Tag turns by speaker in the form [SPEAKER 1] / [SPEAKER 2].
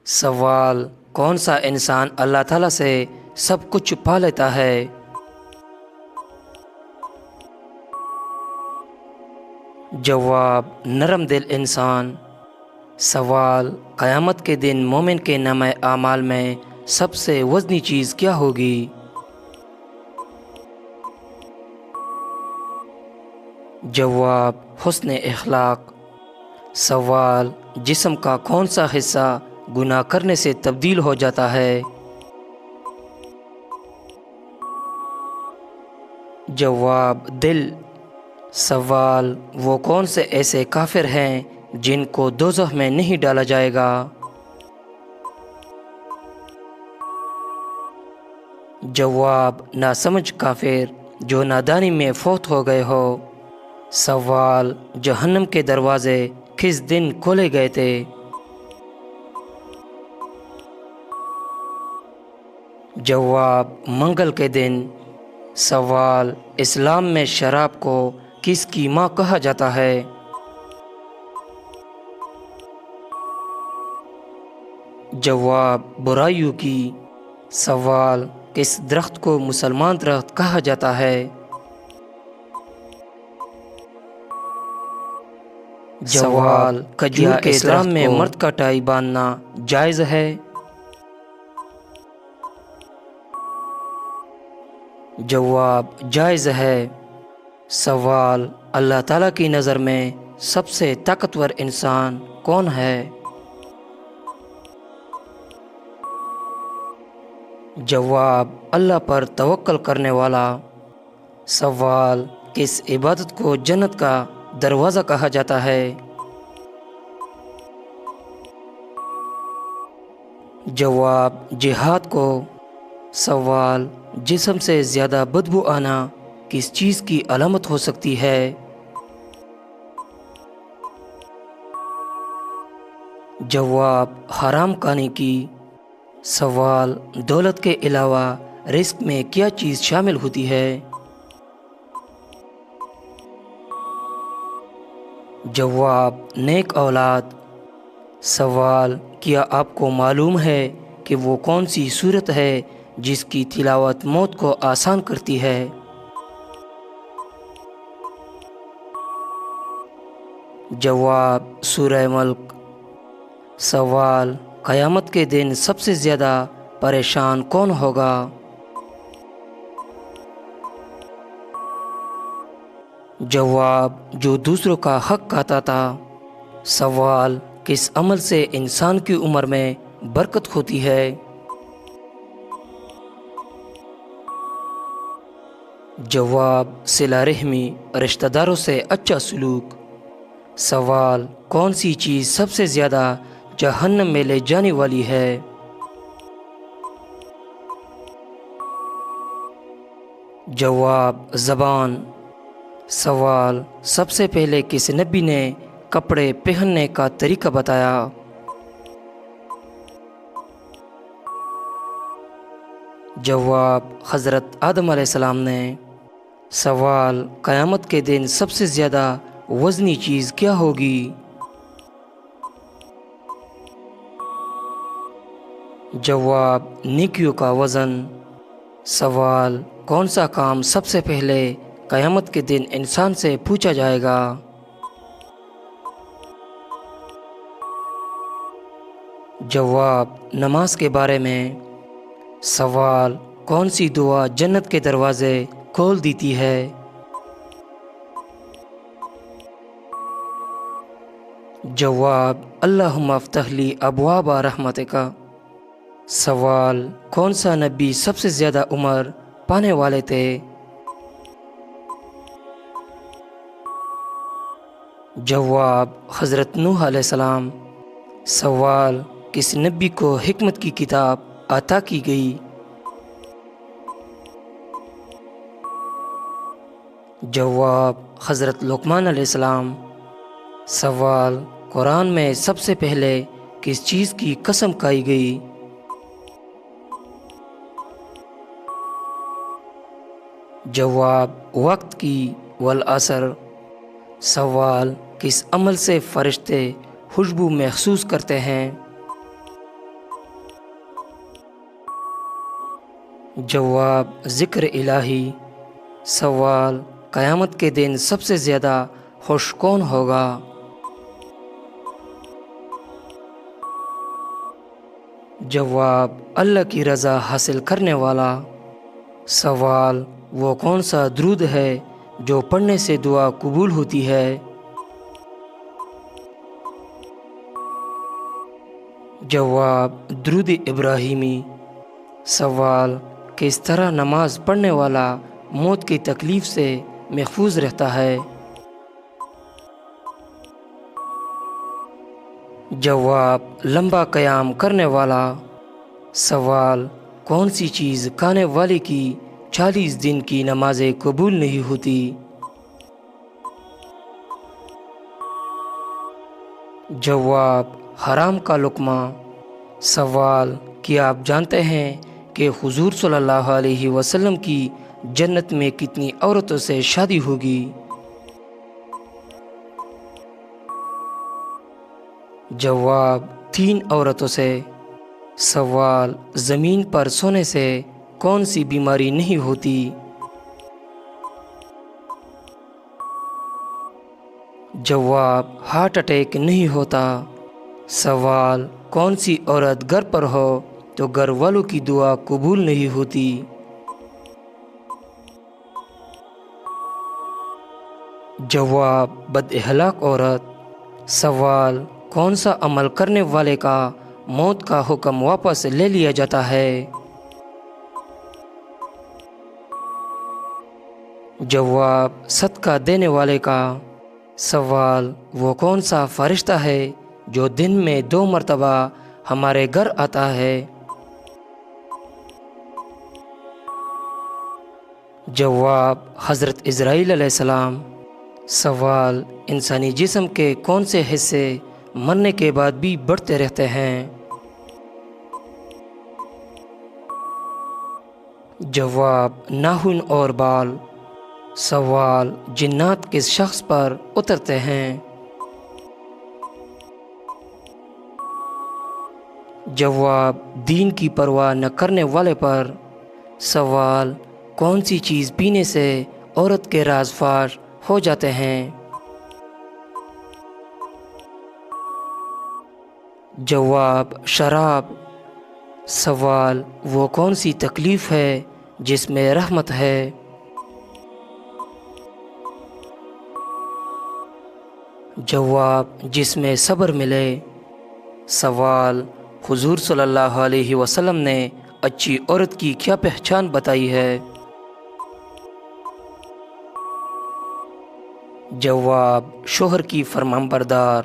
[SPEAKER 1] سوال: کون سا انسان اللہ تعالیٰ سے سب کچھ چھپا لیتا ہے؟ جواب: نرم دل انسان۔ سوال: قیامت کے دن مومن کے نامہ اعمال میں سب سے وزنی چیز کیا ہوگی؟ جواب: حسن اخلاق۔ سوال: جسم کا کون سا حصہ گناہ کرنے سے تبدیل ہو جاتا ہے؟ جواب: دل۔ سوال: وہ کون سے ایسے کافر ہیں جن کو دوزخ میں نہیں ڈالا جائے گا؟ جواب: ناسمجھ کافر جو نادانی میں فوت ہو گئے ہو۔ سوال: جہنم کے دروازے کس دن کھولے گئے تھے؟ جواب: منگل کے دن۔ سوال: اسلام میں شراب کو کس کی ماں کہا جاتا ہے؟ جواب: برائیوں کی۔ سوال: کس درخت کو مسلمان درخت کہا جاتا ہے؟ جواب: کھجور کے اسلام میں مرد کا ٹائی باندھنا جائز ہے؟ جواب: جائز ہے۔ سوال: اللہ تعالیٰ کی نظر میں سب سے طاقتور انسان کون ہے؟ جواب: اللہ پر توکل کرنے والا۔ سوال: کس عبادت کو جنت کا دروازہ کہا جاتا ہے؟ جواب: جہاد کو۔ سوال: جسم سے زیادہ بدبو آنا کس چیز کی علامت ہو سکتی ہے؟ جواب: حرام کھانے کی۔ سوال: دولت کے علاوہ رزق میں کیا چیز شامل ہوتی ہے؟ جواب: نیک اولاد۔ سوال: کیا آپ کو معلوم ہے کہ وہ کون سی سورت ہے جس کی تلاوت موت کو آسان کرتی ہے؟ جواب: سورہ ملک۔ سوال: قیامت کے دن سب سے زیادہ پریشان کون ہوگا؟ جواب: جو دوسروں کا حق کھاتا تھا۔ سوال: کس عمل سے انسان کی عمر میں برکت ہوتی ہے؟ جواب: صلہ رحمی، رشتہ داروں سے اچھا سلوک۔ سوال: کون سی چیز سب سے زیادہ جہنم میں لے جانے والی ہے؟ جواب: زبان۔ سوال: سب سے پہلے کس نبی نے کپڑے پہننے کا طریقہ بتایا؟ جواب: حضرت آدم علیہ السلام نے۔ سوال: قیامت کے دن سب سے زیادہ وزنی چیز کیا ہوگی؟ جواب: نیکیوں کا وزن۔ سوال: کون سا کام سب سے پہلے قیامت کے دن انسان سے پوچھا جائے گا؟ جواب: نماز کے بارے میں۔ سوال: کون سی دعا جنت کے دروازے کھول دیتی ہے؟ جواب: اللہم افتح لی ابواب رحمتک۔ سوال: کون سا نبی سب سے زیادہ عمر پانے والے تھے؟ جواب: حضرت نوح علیہ السلام۔ سوال: کس نبی کو حکمت کی کتاب عطا کی گئی؟ جواب: حضرت لقمان علیہ السلام۔ سوال: قرآن میں سب سے پہلے کس چیز کی قسم کھائی گئی؟ جواب: وقت کی والعصر۔ سوال: کس عمل سے فرشتے خوشبو محسوس کرتے ہیں؟ جواب ذکر الہی۔ سوال قیامت کے دن سب سے زیادہ خوش کون ہوگا؟ جواب اللہ کی رضا حاصل کرنے والا۔ سوال وہ کون سا درود ہے جو پڑھنے سے دعا قبول ہوتی ہے؟ جواب درود ابراہیمی۔ سوال کس طرح نماز پڑھنے والا موت کی تکلیف سے محفوظ رہتا ہے؟ جواب لمبا قیام کرنے والا۔ سوال کون سی چیز کھانے والے کی 40 دن کی نمازیں قبول نہیں ہوتی؟ جواب حرام کا لقمہ۔ سوال کیا آپ جانتے ہیں کہ حضور صلی اللہ علیہ وسلم کی جنت میں کتنی عورتوں سے شادی ہوگی؟ جواب 3 عورتوں سے۔ سوال زمین پر سونے سے کون سی بیماری نہیں ہوتی؟ جواب ہارٹ اٹیک نہیں ہوتا۔ سوال کون سی عورت گھر پر ہو تو گھر والوں کی دعا قبول نہیں ہوتی؟ جواب بد اخلاق عورت۔ سوال کون سا عمل کرنے والے کا موت کا حکم واپس لے لیا جاتا ہے؟ جواب صدقہ دینے والے کا۔ سوال وہ کون سا فرشتہ ہے جو دن میں 2 مرتبہ ہمارے گھر آتا ہے؟ جواب حضرت اسرائیل علیہ السلام۔ سوال انسانی جسم کے کون سے حصے مرنے کے بعد بھی بڑھتے رہتے ہیں؟ جواب ناخن اور بال۔ سوال جنات کس شخص پر اترتے ہیں؟ جواب دین کی پرواہ نہ کرنے والے پر۔ سوال کون سی چیز پینے سے عورت کے راز فاش ہو جاتے ہیں؟ جواب شراب۔ سوال وہ کون سی تکلیف ہے جس میں رحمت ہے؟ جواب جس میں صبر ملے۔ سوال حضور صلی اللہ علیہ وسلم نے اچھی عورت کی کیا پہچان بتائی ہے؟ جواب شوہر کی فرمانبردار۔